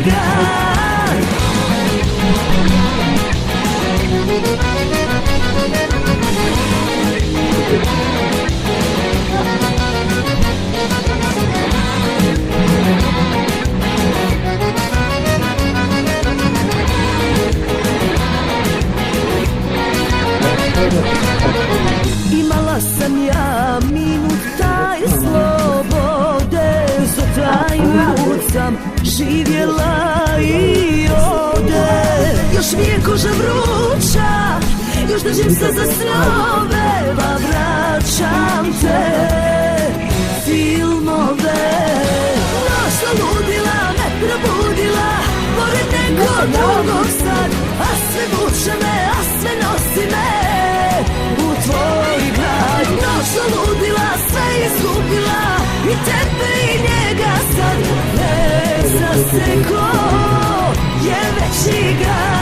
grad. Imala sam ja minuta i slobode, za taj minut sam živjela i ode. Još mi je koža vruća, još držim se za snove, pa vraćam te filmove. Noć ludila me probudila, pored nekog drugog sad, a sve vuče me, a sve nosi me u tvoj grad. Noć ludila, sve izgubila, i tebe i njega sad. Ne zna se ko je veći grad.